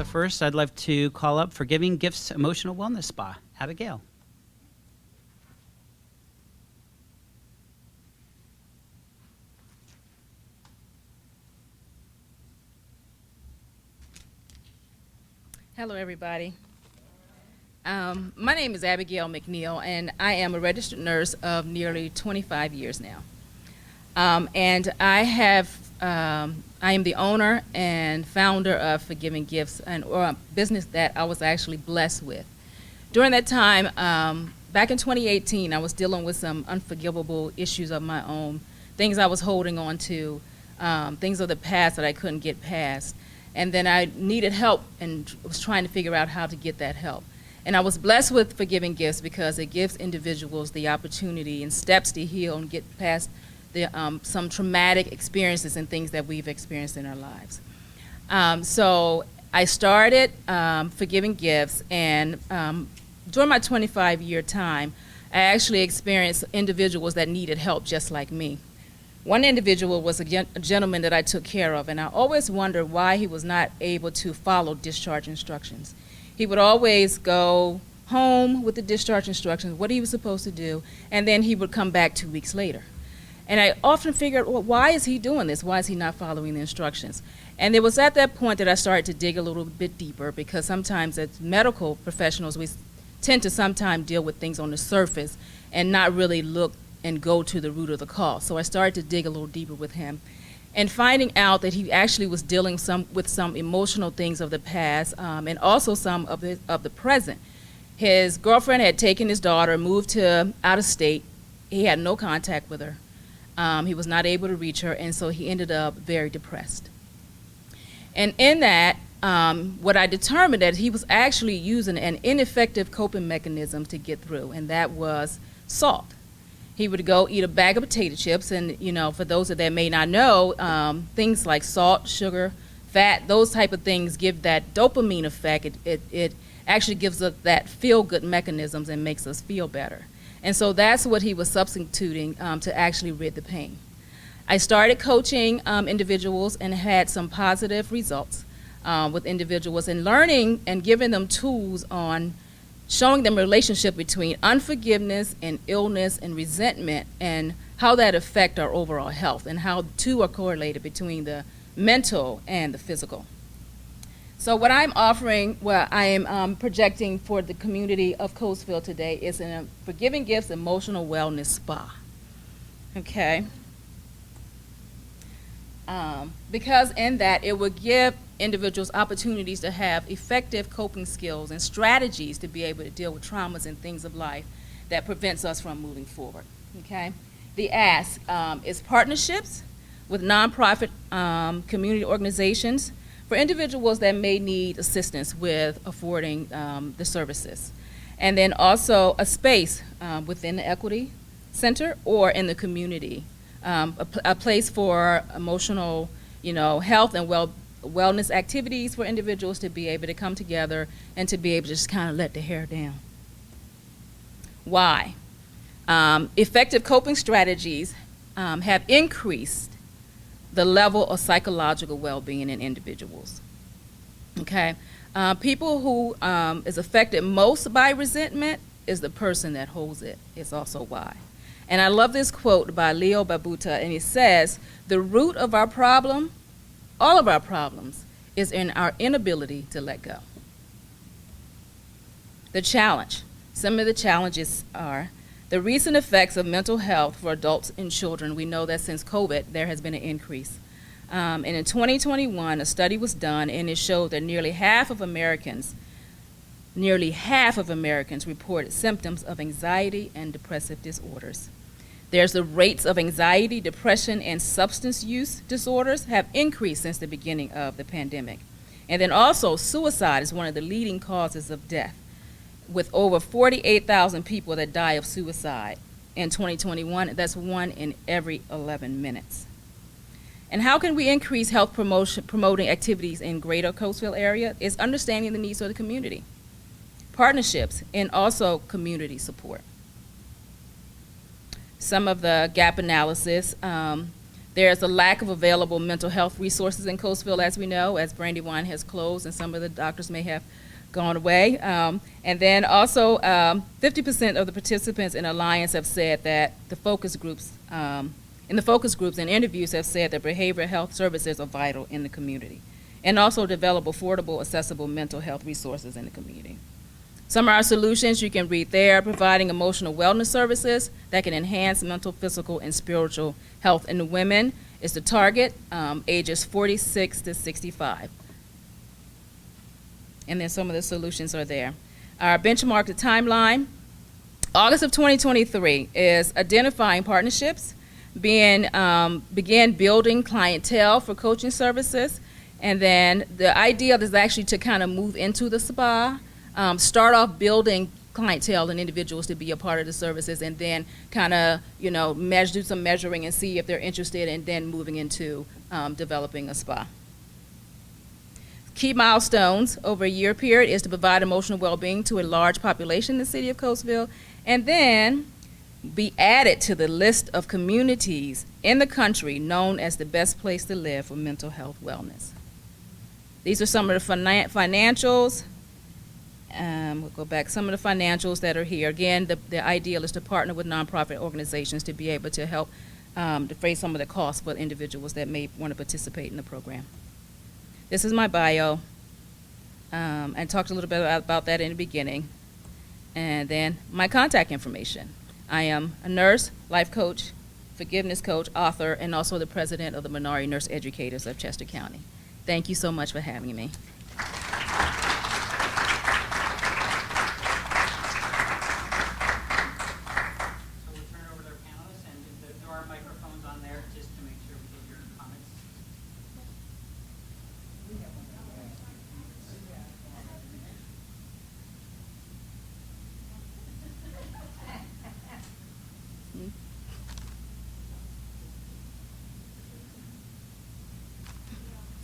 first, I'd like to call up Forgiving Gifts Emotional Wellness Spa, Abigail. Hello, everybody. My name is Abigail McNeil, and I am a registered nurse of nearly 25 years now. And I am the owner and founder of Forgiving Gifts, or a business that I was actually blessed with. During that time, back in 2018, I was dealing with some unforgivable issues of my own, things I was holding on to, things of the past that I couldn't get past. And then I needed help and was trying to figure out how to get that help. And I was blessed with Forgiving Gifts because it gives individuals the opportunity and steps to heal and get past some traumatic experiences and things that we've experienced in our lives. So I started Forgiving Gifts, and during my 25-year time, I actually experienced individuals that needed help just like me. One individual was a gentleman that I took care of, and I always wondered why he was not able to follow discharge instructions. He would always go home with the discharge instructions, what he was supposed to do, and then he would come back 2 weeks later. And I often figured, well, why is he doing this? Why is he not following the instructions? And it was at that point that I started to dig a little bit deeper, because sometimes as medical professionals, we tend to sometimes deal with things on the surface and not really look and go to the root of the cause. So I started to dig a little deeper with him, and finding out that he actually was dealing with some emotional things of the past, and also some of the present. His girlfriend had taken his daughter, moved to out of state. He had no contact with her. He was not able to reach her, and so he ended up very depressed. And in that, what I determined that he was actually using an ineffective coping mechanism to get through, and that was salt. He would go eat a bag of potato chips, and for those that may not know, things like salt, sugar, fat, those type of things give that dopamine effect. It actually gives us that feel-good mechanisms and makes us feel better. And so that's what he was substituting to actually rid the pain. I started coaching individuals and had some positive results with individuals, and learning and giving them tools on showing them a relationship between unforgiveness and illness and resentment, and how that affect our overall health, and how the two are correlated between the mental and the physical. So what I'm offering, what I am projecting for the community of Coatesville today is a Forgiving Gifts Emotional Wellness Spa. Okay? Because in that, it will give individuals opportunities to have effective coping skills and strategies to be able to deal with traumas and things of life that prevents us from moving forward. Okay? The ask is partnerships with nonprofit community organizations for individuals that may need assistance with affording the services. And then also a space within the Equity Center or in the community, a place for emotional, health and wellness activities for individuals to be able to come together and to be able to just kind of let the hair down. Why? Effective coping strategies have increased the level of psychological well-being in individuals. Okay, people who is affected most by resentment is the person that holds it. It's also why. And I love this quote by Leo Babuta, and it says, "The root of our problem, all of our problems, is in our inability to let go." The challenge. Some of the challenges are the recent effects of mental health for adults and children. We know that since COVID, there has been an increase. And in 2021, a study was done, and it showed that nearly half of Americans reported symptoms of anxiety and depressive disorders. There's the rates of anxiety, depression, and substance use disorders have increased since the beginning of the pandemic. And then also suicide is one of the leading causes of death, with over 48,000 people that die of suicide in 2021. That's 1 in every 11 minutes. And how can we increase health promoting activities in greater Coatesville area? Is understanding the needs of the community, partnerships, and also community support. Some of the gap analysis, There's a lack of available mental health resources in Coatesville, as we know, as Brandywine has closed and some of the doctors may have gone away. And then also, 50% of the participants in Alliance have said that the focus groups, in the focus groups and interviews have said that behavioral health services are vital in the community, and also develop affordable, accessible mental health resources in the community. Some of our solutions you can read there: providing emotional wellness services that can enhance mental, physical, and spiritual health in women is the target, ages 46 to 65. And then some of the solutions are there. Our benchmark, the timeline, August of 2023 is identifying partnerships, begin building clientele for coaching services, and then the idea is actually to kind of move into the spa, start off building clientele and individuals to be a part of the services, and then kind of, do some measuring and see if they're interested, and then moving into developing a spa. Key milestones over a year period is to provide emotional well-being to a large population in the city of Coatesville, and then be added to the list of communities in the country known as the best place to live for mental health wellness. These are some of the financials. We'll go back. Some of the financials that are here. Again, the ideal is to partner with nonprofit organizations to be able to help defray some of the costs for individuals that may want to participate in the program. This is my bio, and talked a little bit about that in the beginning. And then my contact information. I am a nurse, life coach, forgiveness coach, author, and also the president of the Minority Nurse Educators of Chester County. Thank you so much for having me.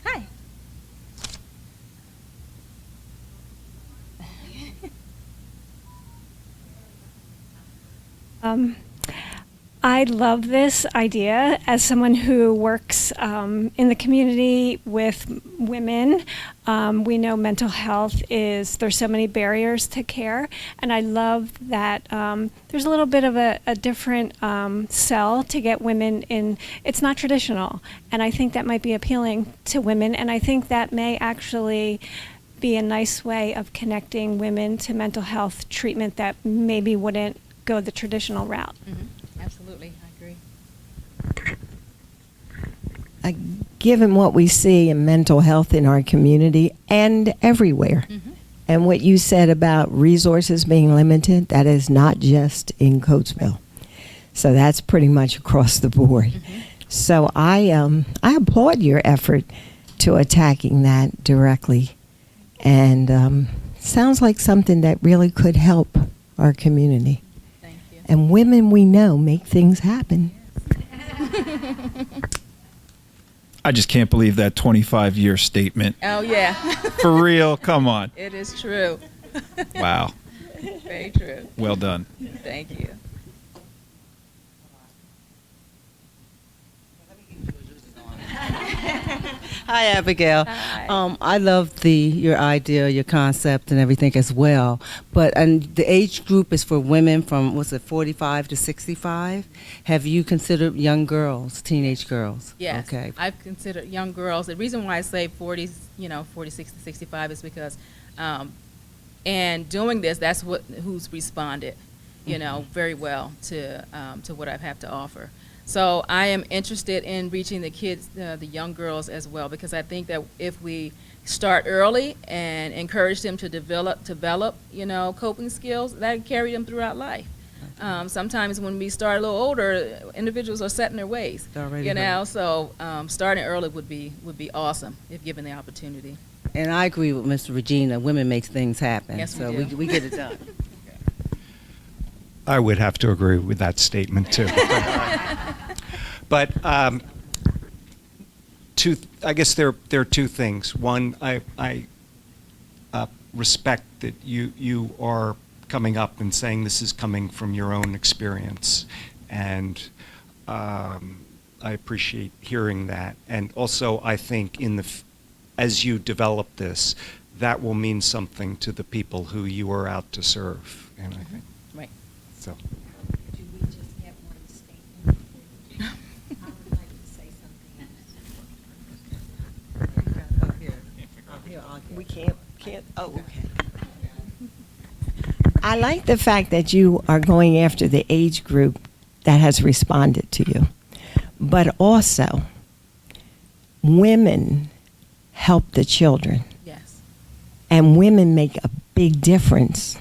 Hi. I love this idea. As someone who works in the community with women, we know mental health there's so many barriers to care, and I love that there's a little bit of a different sell to get women in. It's not traditional, and I think that might be appealing to women, and I think that may actually be a nice way of connecting women to mental health treatment that maybe wouldn't go the traditional route. Mm-hmm. Absolutely, I agree. Given what we see in mental health in our community and everywhere, and what you said about resources being limited, that is not just in Coatesville. So that's pretty much across the board. So I applaud your effort to attacking that directly, and sounds like something that really could help our community. Thank you. And women we know make things happen. I just can't believe that 25-year statement. Oh, yeah. For real, come on. It is true. Wow. Very true. Well done. Thank you. Hi, Abigail. Hi. I love your idea, your concept, and everything as well. But the age group is for women from 45 to 65. Have you considered young girls, teenage girls? Yes. Okay. I've considered young girls. The reason why I say 40s, 46 to 65 is because, and doing this, that's who's responded, very well to what I have to offer. So I am interested in reaching the kids, the young girls as well, because I think that if we start early and encourage them to develop, coping skills, that can carry them throughout life. Sometimes when we start a little older, individuals are set in their ways, so starting early would be awesome if given the opportunity. And I agree with Mr. Regina. Women make things happen. Yes, so we do. we get it done. I would have to agree with that statement too. But I guess there are two things. One, I respect that you are coming up and saying this is coming from your own experience, and I I appreciate hearing that. And also, I think as you develop this, that will mean something to the people who you are out to serve. And I think Right. so. Do we just get one statement? I would like to say something. We can't, oh, okay. I like the fact that you are going after the age group that has responded to you. But also, women help the children. Yes. And women make a big difference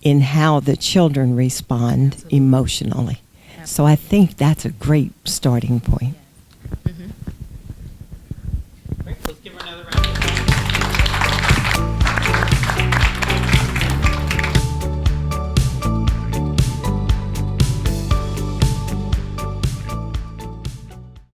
in how the children respond Absolutely. emotionally. So I think that's a great starting point. Yes.